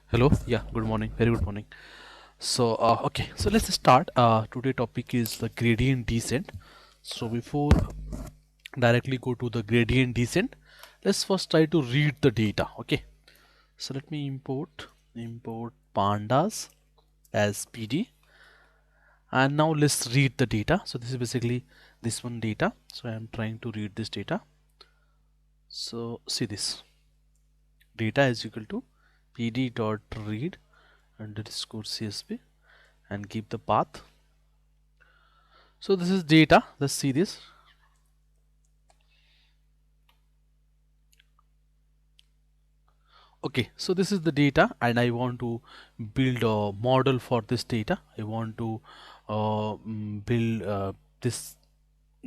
Hello. Yeah. Good morning. Very good morning. Okay. So let's start. Today topic is the gradient descent. So before directly go to the gradient descent, let's first try to read the data. Okay. So let me import pandas as PD, and now let's read the data. So this is basically this one data. So I am trying to read this data. So see this data is equal to PD dot read underscore CSV and give the path. So this is data. Let's see this. Okay, so this is the data and I want to build a model for this data. I want to build this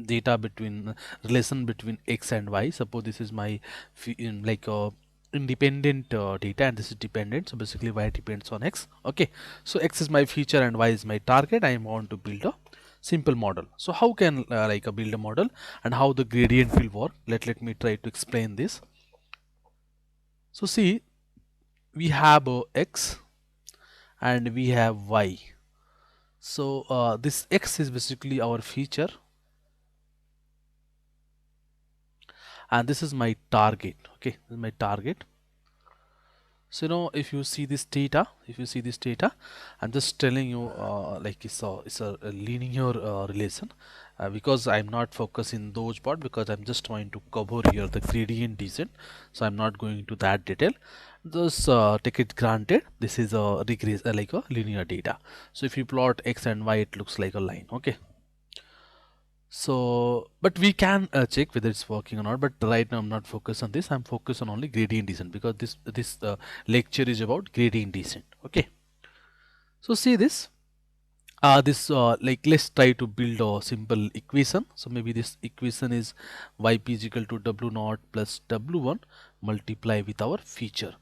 data between relation between x and y. Suppose this is my like independent data and this is dependent. So basically y depends on x. Okay, so x is my feature and y is my target. I want to build a simple model. So how can build a model and how the gradient will work? Let me try to explain this. So see, we have x and we have y. So this x is basically our feature and this is my target. Okay, this is my target. So if you see this data, I'm just telling you like it's a linear relation because I'm not focusing those part because I'm just trying to cover here the gradient descent. So I'm not going to that detail. Just take it granted this is a regress like a linear data. So if you plot x and y, it looks like a line. Okay, so but we can check whether it's working or not, but right now I'm not focused on this. I'm focused on only gradient descent because this lecture is about gradient descent. Okay, so see this this like let's try to build a simple equation. So maybe this equation is yp is equal to w naught plus w1 multiply with our feature.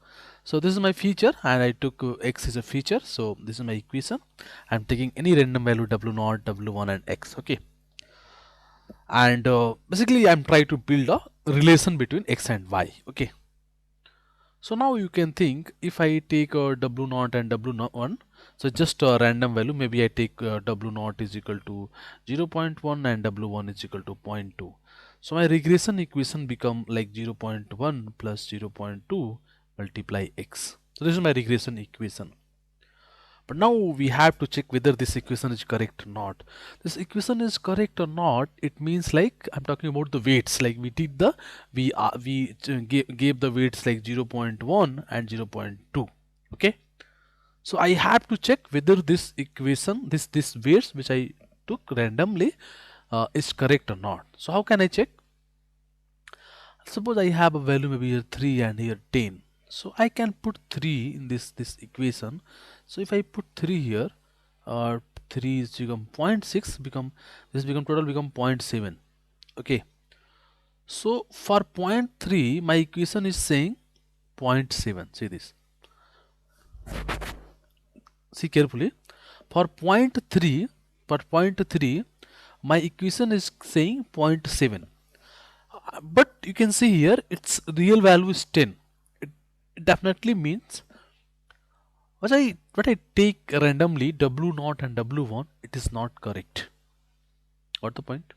So this is my feature and I took x is a feature, so this is my equation. I'm taking any random value w naught, w1 and x. Okay, and basically I'm trying to build a relation between x and y. Okay, so now you can think if I take w naught and w1, so just a random value, maybe I take w naught is equal to 0.1 and w1 is equal to zero point 0.2. So my regression equation become like 0.1 plus 0.2 multiply x. So this is my regression equation. But now we have to check whether this equation is correct or not. This equation is correct or not, it means like I'm talking about the weights. Like we did the gave the weights like 0.1 and 0.2. Okay, so I have to check whether this equation, this weights which I took randomly is correct or not. So how can I check? Suppose I have a value maybe here 3 and here 10. So I can put 3 in this equation. So if I put 3 here, 3 is become zero point 0.6, become this become total become zero point 0.7. Okay, so for zero point 0.3 my equation is saying 0.7. See this, see carefully. For zero point 0.3, for zero point 0.3 my equation is saying 0.7. But you can see here its real value is 10. It definitely means what I take randomly w naught and w1, it is not correct. Got the point?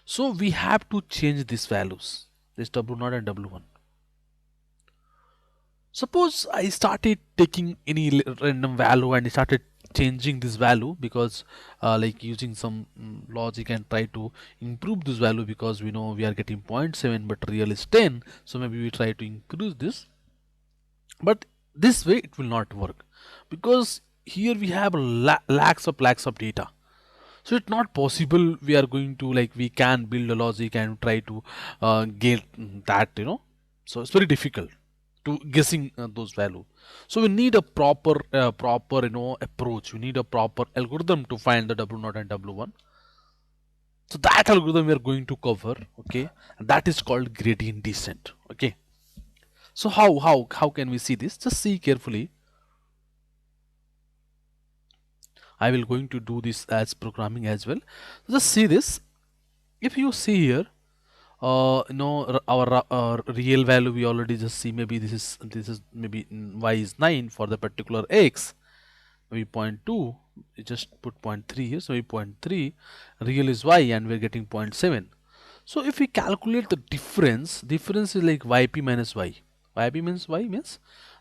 So we have to change these values, this w naught and w1. Suppose I started taking any random value and I started changing this value because like using some logic and try to improve this value because we know we are getting zero point 0.7 but real is 10. So maybe we try to increase this, but this way it will not work because here we have lakhs of data. So it's not possible we are going to like we can build a logic and try to get that so it's very difficult to guessing those value. So we need a proper approach. We need a proper algorithm to find the w naught and w1. So that algorithm we are going to cover. Okay, and that is called gradient descent. Okay, so how can we see this? Just see carefully. I will going to do this as programming as well. Just see this. If you see here, our real value we already just see, maybe this is maybe y is 9 for the particular x, maybe 0.2, we just put 0.3 here, so maybe 0.3, real is y and we're getting 0.7. So if we calculate the difference is like yp minus y. Yp means y means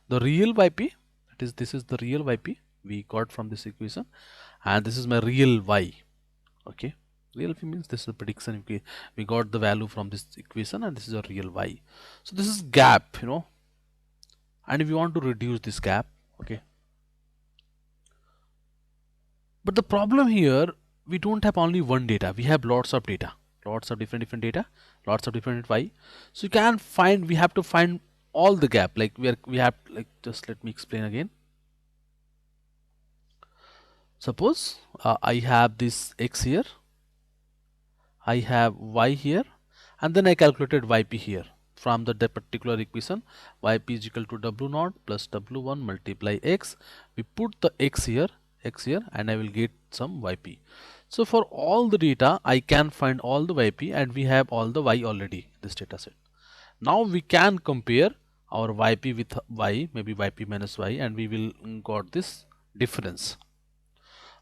the real yp, that is this is the real yp we got from this equation, and this is my real y. Okay, real y means this is the prediction we got the value from this equation, and this is a real y. So this is gap, and if you want to reduce this gap, okay. But the problem here, we don't have only one data, we have lots of data, lots of different data, lots of different y. So you can find, we have to find all the gap, like we have, like, just let me explain again. Suppose I have this x here, I have y here, and then I calculated yp here from the particular equation. Yp is equal to w naught plus w1 multiply x. We put the x here, and I will get some yp. So for all the data I can find all the yp, and we have all the y already this data set. Now we can compare our yp with y, maybe yp minus y, and we will got this difference.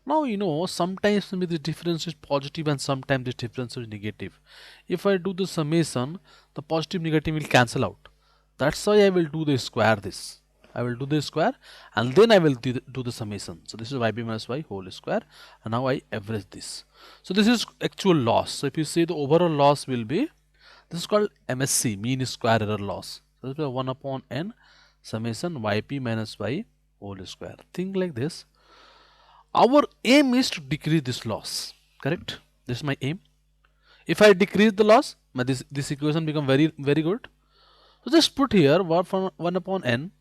Now sometimes maybe the difference is positive and sometimes the difference is negative. If I do the summation, the positive negative will cancel out. That's why I will do the square this. I will do the square and then I will do the summation. So this is yp minus y whole square, and now I average this. So this is actual loss. So if you see the overall loss will be, this is called MSC, mean square error loss. So this is 1 upon n summation yp minus y whole square. Think like this. Our aim is to decrease this loss, correct? This is my aim. If I decrease the loss, this equation become very good. So just put here 1 upon n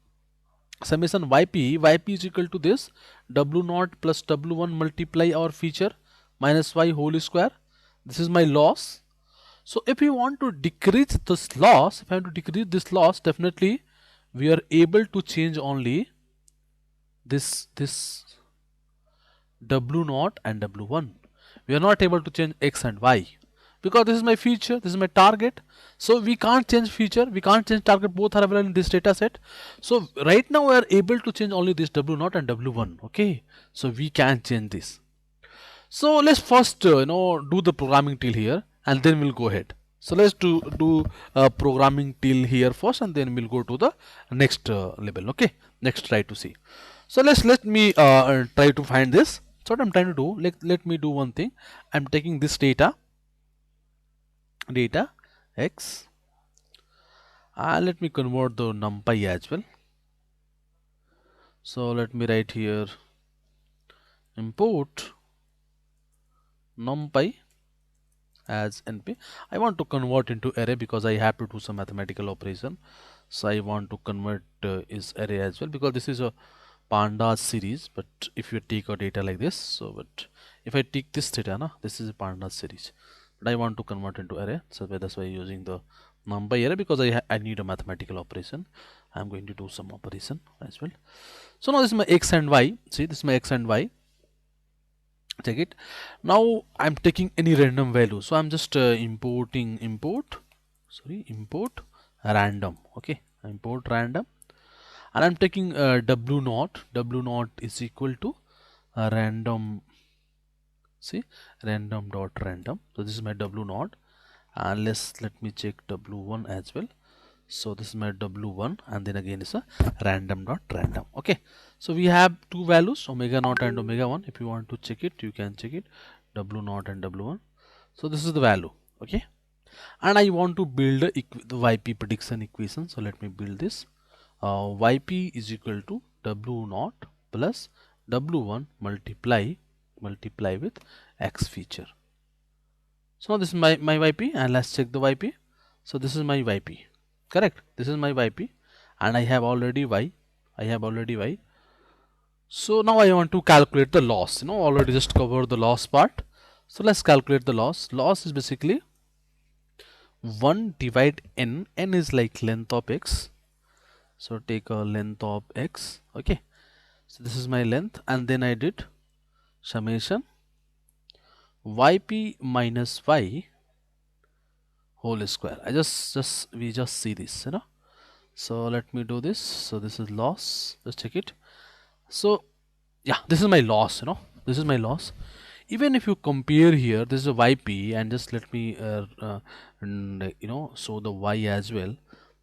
summation yp is equal to this w naught plus w1 multiply our feature minus y whole square. This is my loss. So if we want to decrease this loss, definitely we are able to change only this w naught and w1. We are not able to change x and y because this is my feature, this is my target. So we can't change feature, we can't change target, both are available in this data set. So right now we are able to change only this w naught and w1. Okay, so we can change this. So let's first do the programming till here, and then we'll go ahead. So let's do programming till here first, and then we'll go to the next level. Okay, next try to see. So let me try to find this. So what I'm trying to do, let me do one thing. I'm taking this data x, and let me convert the numpy as well. So let me write here import numpy as np. I want to convert into array because I have to do some mathematical operation. So I want to convert is array as well, because this is a pandas series. But if you take a data like this, so but if I take this data, this is a pandas series, but I want to convert into array. So that's why using the numpy array, because I need a mathematical operation. I'm going to do some operation as well. So now this is my x and y. See, this is my x and y. Take it. Now I'm taking any random value, so I'm just import random. Okay, import random, and I'm taking w naught is equal to random. See, random dot random. So this is my w naught, and let me check w1 as well. So this is my w1, and then again is a random dot random. Okay, so we have two values, omega naught and omega 1. If you want to check it, you can check it, w naught and w1. So this is the value. Okay, and I want to build the yp prediction equation. So let me build this. Yp is equal to w naught plus w1 multiply with x feature. So now this is my yp, and let's check the yp. So this is my yp, correct? This is my yp, and I have already y. So now I want to calculate the loss. Already just covered the loss part. So let's calculate the loss. Loss is basically 1 divide n. N is like length of x. So take a length of x. Okay. So this is my length, and then I did summation yp minus y whole square. We just see this, you know. So let me do this. So this is loss. Just check it. So yeah, this is my loss, you know. This is my loss. Even if you compare here, this is a yp, and just let me you know, show the y as well.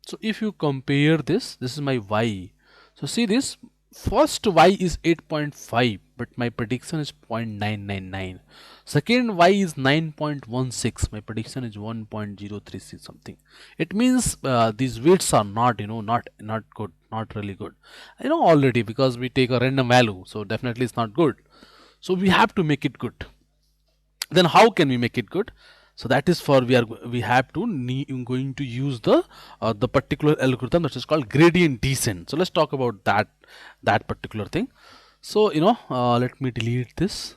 So if you compare this is my y. So see this, first y is 8.5, but my prediction is 0.999. Second y is 9.16, my prediction is 1.036 something. It means these weights are not, you know, not good, not really good, you know, already, because we take a random value, so definitely it's not good. So we have to make it good. Then how can we make it good? So that is for we have to going to use the particular algorithm that is called gradient descent. So let's talk about that particular thing. So you know, let me delete this.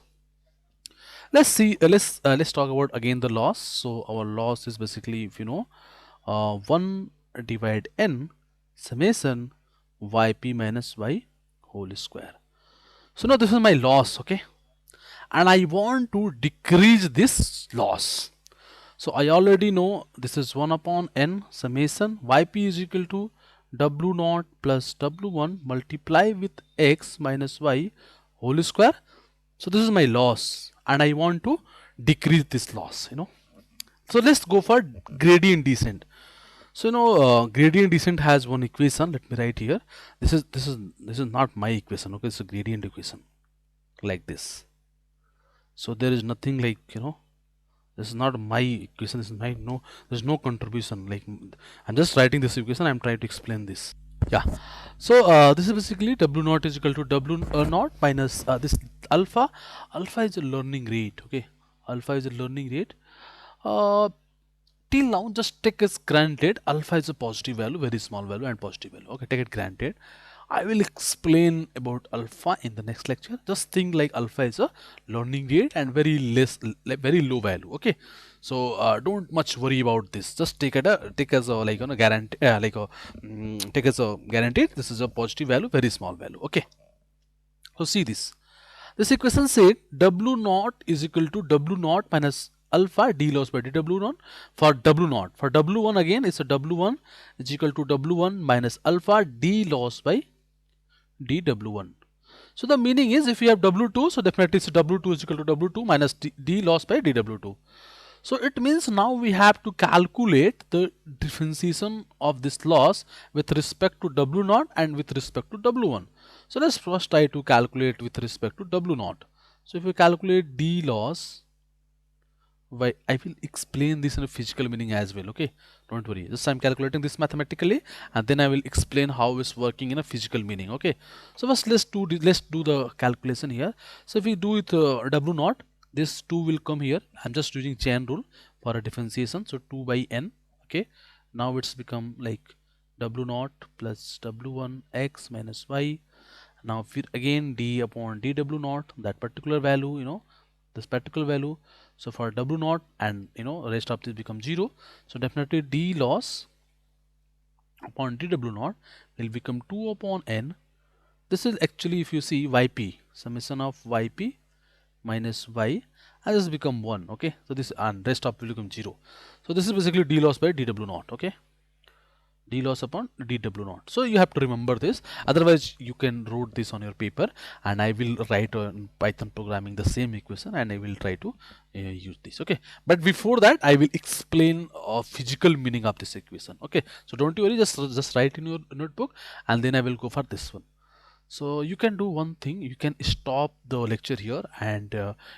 Let's see, let's talk about again the loss. So our loss is basically, if you know, 1 divide n summation yp minus y whole square. So now this is my loss, okay, and I want to decrease this loss. So I already know this is 1 upon n summation yp is equal to w naught plus w1 multiply with x minus y whole square. So this is my loss, and I want to decrease this loss, you know. So let's go for gradient descent. So you know, gradient descent has one equation. Let me write here. This is not my equation. Okay, it's a gradient equation like this. So there is nothing like, you know, this is not my equation. This is my, no, there's no contribution. Like, I'm just writing this equation. I'm trying to explain this. Yeah. So this is basically w naught is equal to w naught minus this alpha. Alpha is a learning rate. Okay. Alpha is a learning rate. Uh, Till now, just take as granted alpha is a positive value, very small value, and positive value. Okay, take it granted. I will explain about alpha in the next lecture. Just think like alpha is a learning rate and very less, like very low value. Okay, so don't much worry about this. Just take as a, like, you know, guarantee, take as a guaranteed. This is a positive value, very small value. Okay, so see this. This equation said W naught is equal to W naught minus alpha d loss by dw naught for W naught. For W1 again, it's a W1 is equal to W1 minus alpha d loss by dw1. So the meaning is, if you have W2, so definitely it's W2 is equal to W2 minus d loss by dw2. So it means now we have to calculate the differentiation of this loss with respect to W naught and with respect to W1. So let's first try to calculate with respect to W naught. So if we calculate D loss, why I will explain this in a physical meaning as well. Okay, don't worry. Just I'm calculating this mathematically, and then I will explain how it's working in a physical meaning. Okay, so first let's do the calculation here. So if we do it W naught, this 2 will come here. I'm just using chain rule for a differentiation. So 2 by n. Okay, now it's become like W naught plus W1 x minus y. Now if again d upon dw naught, that particular value, you know, this particular value. So for w naught, and you know, rest of this becomes 0. So definitely d loss upon dw naught will become 2 upon n. This is actually, if you see, yp, summation of yp minus y, and this become 1. Okay, so this, and rest of will become 0. So this is basically d loss by dw naught. Okay, d loss upon dw naught. So you have to remember this, otherwise you can write this on your paper, and I will write on Python programming the same equation, and I will try to use this. Okay, but before that I will explain physical meaning of this equation. Okay, so don't you worry, just write in your notebook, and then I will go for this one. So you can do one thing, you can stop the lecture here, and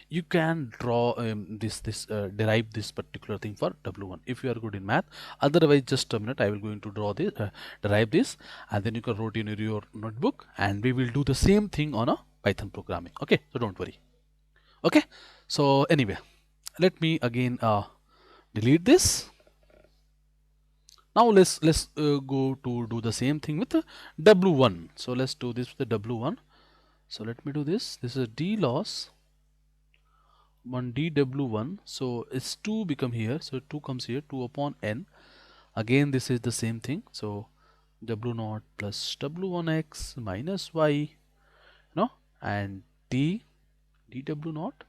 you can draw derive this particular thing for W1 if you are good in math. Otherwise, just a minute, I will going to draw this, derive this, and then you can write in your notebook, and we will do the same thing on a Python programming. Okay, so don't worry. Okay, so anyway, let me again delete this. Now let's go to do the same thing with the W1. So let's do this with the W1. So let me do this. This is d loss 1 dw1. So it's 2 become here. So 2 comes here, 2 upon n. Again this is the same thing. So w naught plus w1x minus y, no, and dw naught.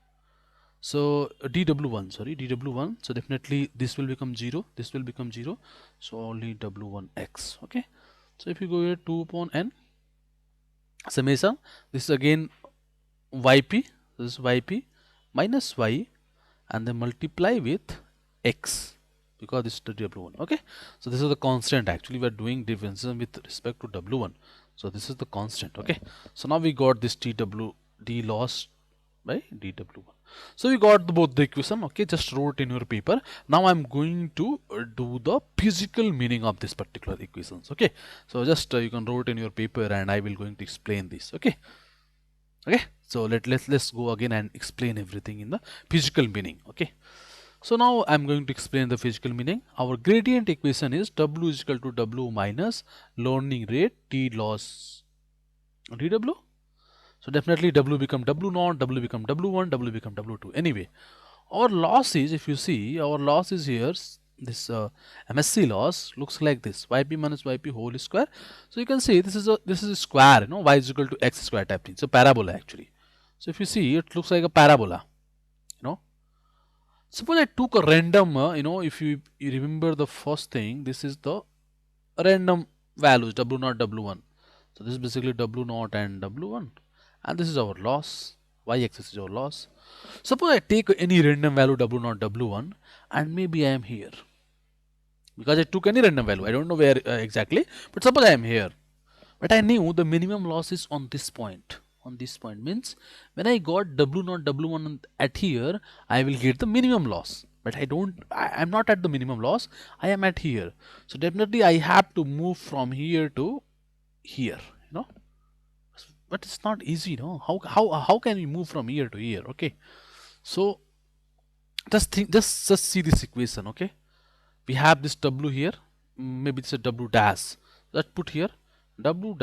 So dw1, sorry, dw1, so definitely this will become 0, this will become 0, so only w1x. Okay, so if you go here 2 upon n summation, this is again yp, this is yp minus y, and then multiply with x, because this is the w1. Okay, so this is the constant. Actually we are doing differentiation with respect to w1, so this is the constant. Okay, so now we got this d loss by dw1. So we got both the equation. Okay, just wrote in your paper. Now I'm going to do the physical meaning of this particular equations. Okay, so just you can wrote in your paper, and I will going to explain this. Okay, so let's go again and explain everything in the physical meaning. Okay, so now I'm going to explain the physical meaning. Our gradient equation is w is equal to w minus learning rate t loss dw. So definitely w become w naught, w become w1, w become w2. Anyway, our loss is, if you see, our loss is here, this MSC loss looks like this, yp minus yp whole square. So you can see this is a square, you know, y is equal to x square type thing. So parabola actually. So if you see, it looks like a parabola, you know. Suppose I took a random, if you remember the first thing, this is the random values w naught, w1. So this is basically w naught and w1, and this is our loss. Y-axis is our loss. Suppose I take any random value w naught, w1, and maybe I am here, because I took any random value. I don't know where exactly, but suppose I am here. But I knew the minimum loss is on this point. On this point means when I got w naught, w1 at here, I will get the minimum loss. But I'm not at the minimum loss. I am at here. So definitely I have to move from here to here, you know. But it's not easy, no. How can we move from here to here? Okay. So just see this equation. Okay, we have this w here, maybe it's a w dash. Let's put here w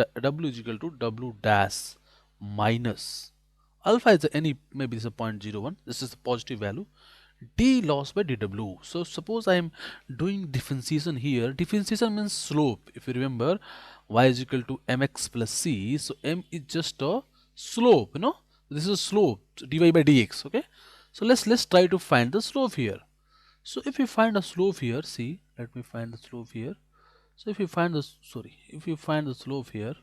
is equal to w dash minus alpha is any, maybe it's a 0.01. This is the positive value, d loss by dw. So suppose I am doing differentiation here. Differentiation means slope. If you remember, y is equal to mx plus c. So m is just a slope, you know. This is a slope, so dy by dx. Okay, so let's try to find the slope here. So if you find a slope here, see, let me find the slope here. So if you find the, if you find the slope here,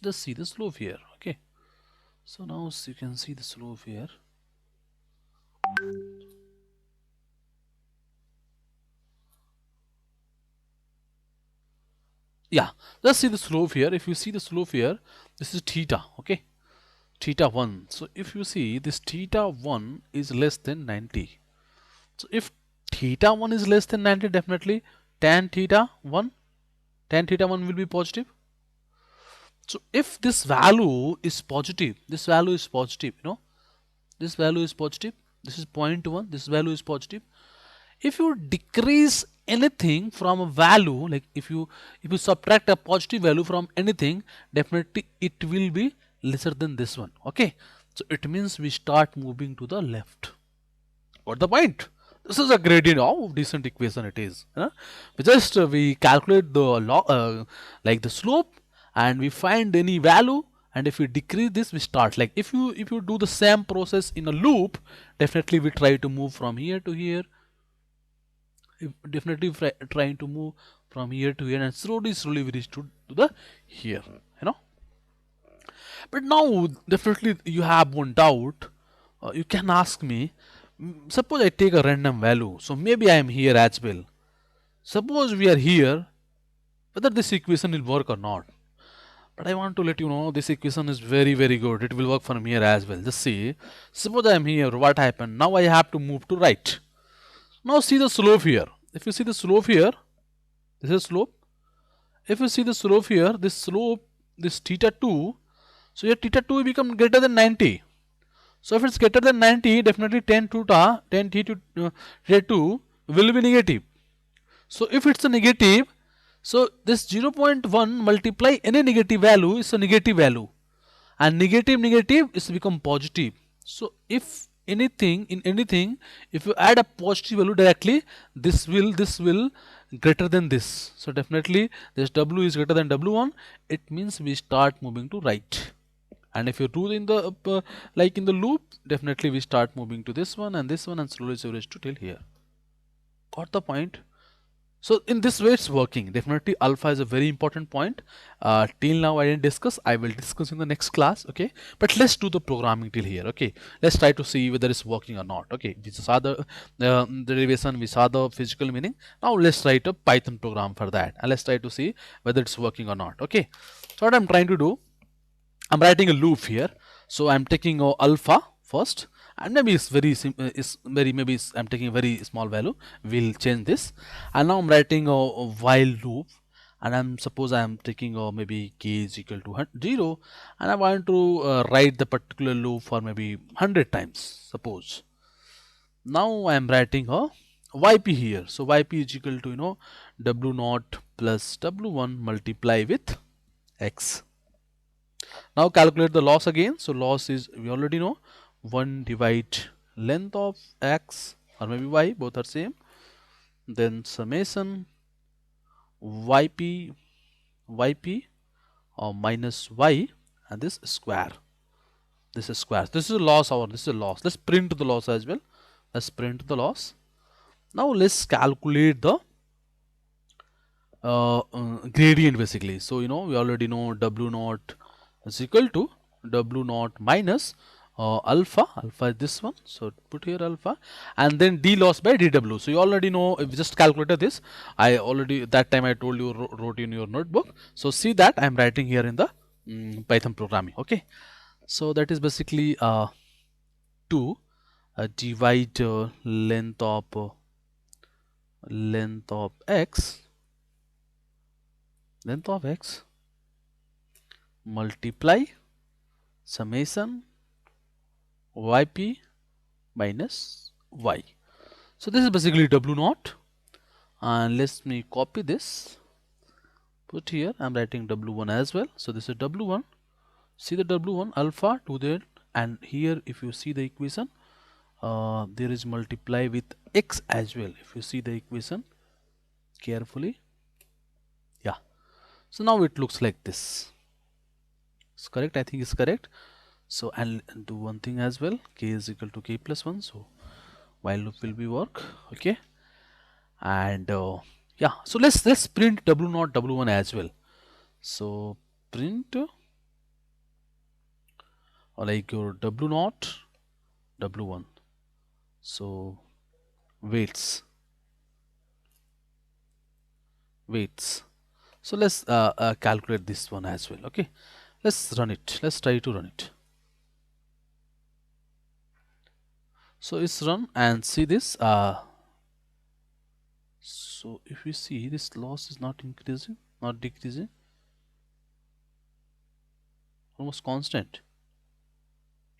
just see the slope here. Okay, so now you can see the slope here. Yeah, let's see the slope here. If you see the slope here, this is theta. Okay, theta 1. So if you see this theta 1 is less than 90. So if theta 1 is less than 90, definitely tan theta 1 will be positive. So if this value is positive, this value is positive, you know, this value is positive, this is 0.1, this value is positive. If you decrease anything from a value, like if you subtract a positive value from anything, definitely it will be lesser than this one. Okay, so it means we start moving to the left. Got the point? This is a gradient of decent equation it is. We just we calculate the like the slope, and we find any value, and if we decrease this, we start. Like if you do the same process in a loop, definitely we try to move from here to here. Definitely trying to move from here to here, and slowly we reach to the here, you know. But now definitely you have one doubt. You can ask me, suppose I take a random value, so maybe I am here as well. Suppose we are here, whether this equation will work or not. But I want to let you know this equation is very good. It will work from here as well. Just see, suppose I am here, what happened? Now I have to move to right. Now see the slope here. If you see the slope here, this is slope. If you see the slope here, this slope, this theta 2, so your theta 2 will become greater than 90. So if it's greater than 90, definitely tan theta 2 will be negative. So if it's a negative, so this 0.1 multiply any negative value is a negative value, and negative is become positive. So if anything in anything, if you add a positive value directly, this will greater than this. So definitely this w is greater than w1. It means we start moving to right. And if you do in the like in the loop, definitely we start moving to this one and slowly reach to till here. Got the point? So in this way it's working. Definitely alpha is a very important point. Till now I didn't discuss. I will discuss in the next class. Okay, but let's do the programming till here. Okay, let's try to see whether it's working or not. Okay, we saw the derivation, we saw the physical meaning. Now let's write a Python program for that, and let's try to see whether it's working or not. Okay, so what I'm trying to do, I'm writing a loop here. So I'm taking alpha first, and maybe it's very maybe I'm taking a very small value. We'll change this, and now I'm writing a while loop, and I'm suppose I'm taking maybe k is equal to 0, and I want to write the particular loop for maybe 100 times. Suppose now I'm writing a yp here. So yp is equal to w naught plus w1 multiply with x. Now calculate the loss again. So loss is, we already know, 1 divide length of x or maybe y, both are same. Then summation yp or minus y, and this square. This is square. This is a loss, or this is a loss. Let's print the loss as well. Let's print the loss. Now let's calculate the gradient basically. So we already know w naught is equal to w naught minus alpha is this one, so put here alpha, and then d loss by dw. So you already know, if you just calculated this, I already that time I told you, wrote in your notebook. So see that I am writing here in the Python programming. Okay, so that is basically 2 divide length of x multiply summation yp minus y. So this is basically w naught, and let me copy this, put here. I'm writing w1 as well. So this is w1. See the w1 alpha to there, and here if you see the equation, there is multiply with x as well. If you see the equation carefully, yeah. So now it looks like this. It's correct. I think it's correct. So I'll do one thing as well. K is equal to k plus 1. So while loop will be work. Okay, and yeah, so let's print w naught w1 as well. So print like your w naught w1. So weights. So let's calculate this one as well. Okay, let's run it. Let's try to run it. So it's run and see this. So if you see, this loss is not increasing, not decreasing, almost constant,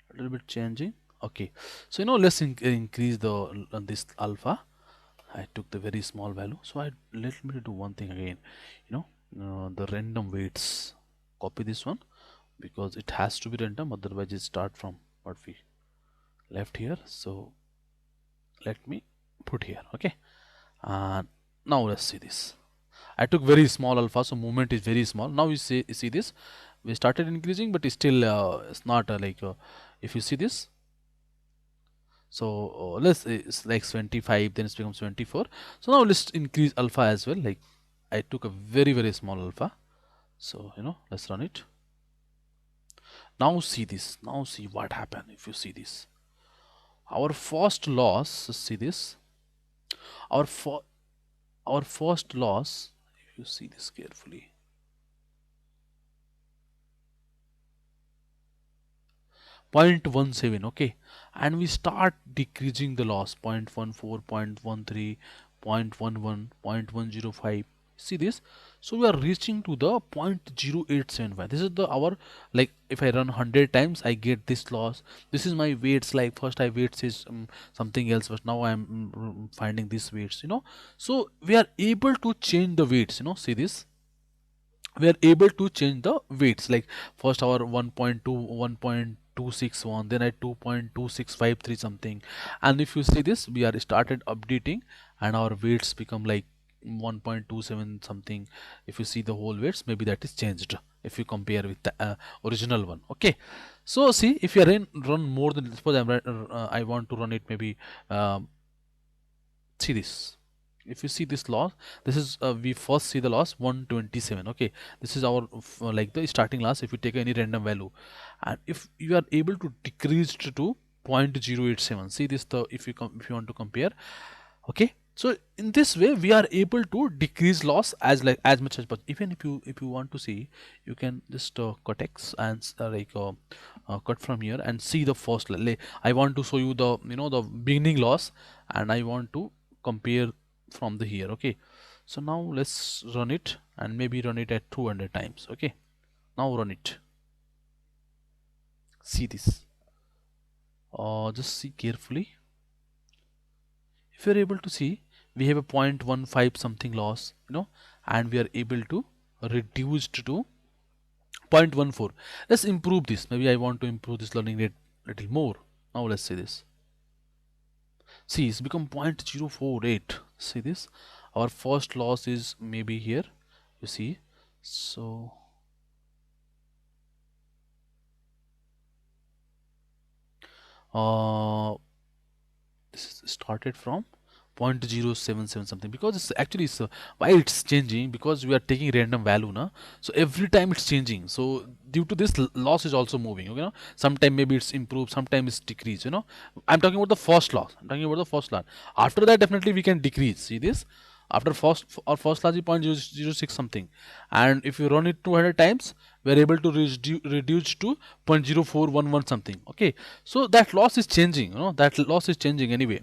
a little bit changing. Okay, so let's increase the this alpha. I took the very small value, so let me do one thing again. The random weights. Copy this one because it has to be random, otherwise it start from what we left here. So let me put here. Okay, and now let's see this. I took very small alpha, so movement is very small. Now you see this, we started increasing, but still it's not if you see this. So let's it's like 25, then it becomes 24. So now let's increase alpha as well. Like I took a very small alpha. So let's run it. Now see this. Now see what happened. If you see this, our first loss. See this. Our first loss. If you see this carefully, 0.17. Okay, and we start decreasing the loss. 0.14, 0.13, 0.11, 0.105. See this. So we are reaching to the 0.0875. This is the our, like if I run 100 times I get this loss. This is my weights. Like first I weights is something else, but now I'm finding these weights. So we are able to change the weights. See this, we are able to change the weights. Like first our 1.2, 1.261, then at 2.2653 something, and if you see this, we are started updating and our weights become like 1.27 something. If you see the whole weights, maybe that is changed. if you compare with the original one. Okay, so see, if you run more than, suppose I want to run it maybe, um, see this, if you see this loss, this is we first see the loss 127. Okay, this is our like the starting loss if you take any random value, and if you are able to decrease to 0.087, see this, the if you want to compare. Okay, so in this way we are able to decrease loss as like as much as possible. Even if you want to see, you can just cut X and cut from here and see the first I want to show you the, the beginning loss, and I want to compare from the here. Okay, so now let's run it and maybe run it at 200 times. Okay, now run it, see this, just see carefully. If you're able to see, we have a 0.15 something loss, and we are able to reduce to 0.14. Let's improve this. Maybe I want to improve this learning rate a little more. Now let's see this. See, it's become 0.048. See this, our first loss is maybe here, you see. So this is started from 0.077 something, because it's actually, why it's changing, because we are taking random value now, so every time it's changing. So due to this, loss is also moving. Sometime maybe it's improved, sometimes it's decreased. I'm talking about the first loss, after that definitely we can decrease. See this, after our first loss is 0.006 something, and if you run it 200 times, we are able to reduce to 0.0411 something. Okay, so that loss is changing, that loss is changing anyway.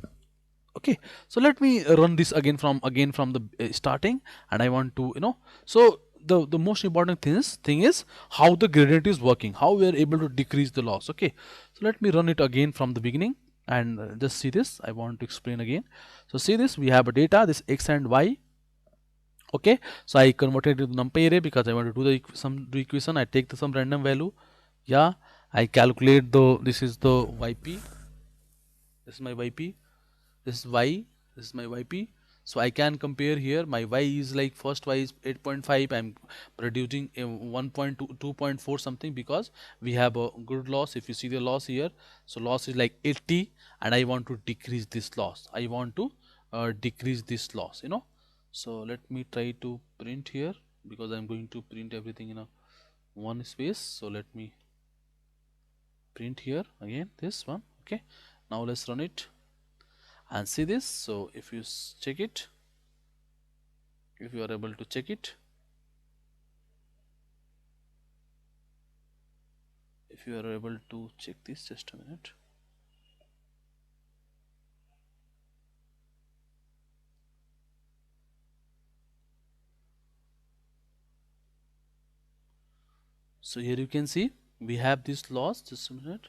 Okay, so let me run this again from the starting, and I want to, so the most important thing is how the gradient is working, how we are able to decrease the loss. Okay, so let me run it again from the beginning, and just see this, I want to explain again. So see this, we have a data, this x and y. Okay, so I converted it to numpy array because I want to do the equation. I take some random value, yeah, I calculate this is the yp, this is my yp, this is y, this is my yp. So I can compare here, my y is like, first y is 8.5, I'm reducing 1.2 2.4 something, because we have a good loss. If you see the loss here, so loss is like 80, and I want to decrease this loss, I want to decrease this loss. So let me try to print here, because I'm going to print everything in a one space. So let me print here again this one. Okay, now let's run it and see this. So if you check it, if you are able to check it, if you are able to check this, just a minute. So here you can see we have this loss, just a minute.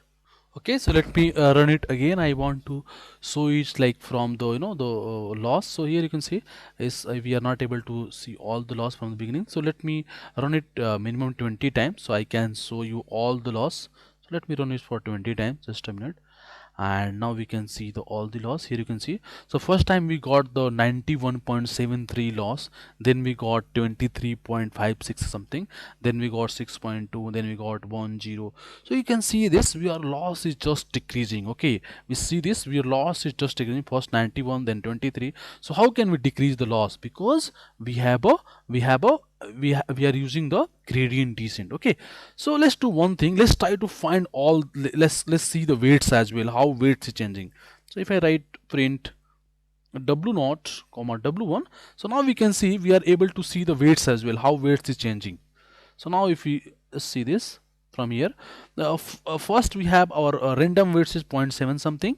Okay, so let me run it again. I want to show it like from the, the loss. So here you can see is we are not able to see all the loss from the beginning. So let me run it minimum 20 times, so I can show you all the loss. So let me run it for 20 times, just a minute. And now we can see the all the loss. Here you can see, so first time we got the 91.73 loss, then we got 23.56 something, then we got 6.2, then we got 10. So you can see this, our loss is just decreasing. Okay, we see this, our loss is just decreasing, first 91, then 23. So how can we decrease the loss? Because we have a we are using the gradient descent. Okay, so let's do one thing, let's try to find all, let's see the weights as well, how weights is changing. So if I write print w0 comma w1, so now we can see, we are able to see the weights as well, how weights is changing. So now if we see this from here, first we have our random weights is 0.7 something,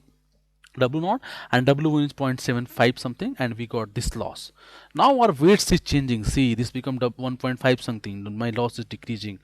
w0, and w1 is 0.75 something, and we got this loss. Now our weights is changing, see this become 1.5 something, my loss is decreasing.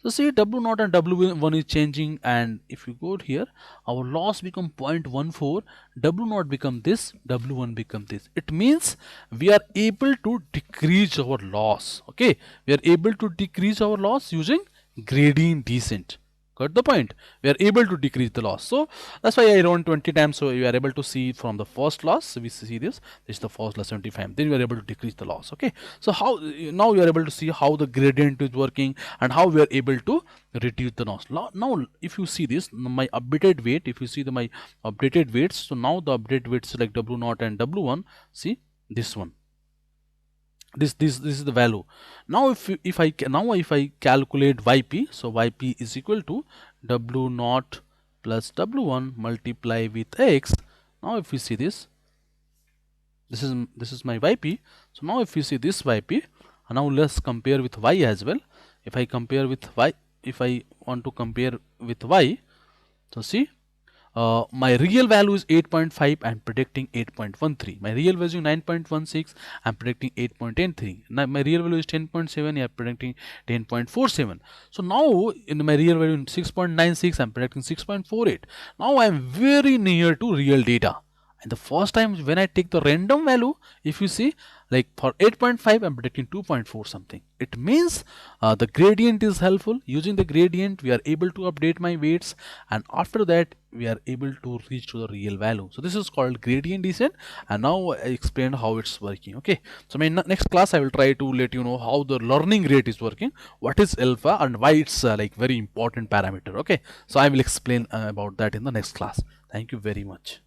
So see, w0 and w1 is changing, and if you go here, our loss become 0.14, w0 become this, w1 become this. It means we are able to decrease our loss. Okay, we are able to decrease our loss using gradient descent. Got the point? We are able to decrease the loss. So that's why I run 20 times. So you are able to see from the first loss. So we see this. This is the first loss 75. Then we are able to decrease the loss. Okay. So how now you are able to see how the gradient is working and how we are able to reduce the loss. Now if you see this, my updated weight. If you see my updated weights. So now the updated weights like W0 and W1. See this one. This is the value. Now if I calculate yp, so yp is equal to w0 plus w1 multiply with x. Now if you see this is my yp. So now if you see this yp, now let's compare with y as well. If I compare with y, if I want to compare with y, so see my real value is 8.5. I'm predicting 8.13. My real value is 9.16. I'm predicting 8.83. Now my real value is 10.7. I'm predicting 10.47. So now in my real value 6.96. I'm predicting 6.48. Now I'm very near to real data. And the first time when I take the random value, if you see, like for 8.5, I'm predicting 2.4 something. It means the gradient is helpful. Using the gradient, we are able to update my weights, and after that, we are able to reach to the real value. So this is called gradient descent, and now I explained how it's working. Okay. So my next class, I will try to let you know how the learning rate is working, what is alpha, and why it's like very important parameter. Okay. So I will explain about that in the next class. Thank you very much.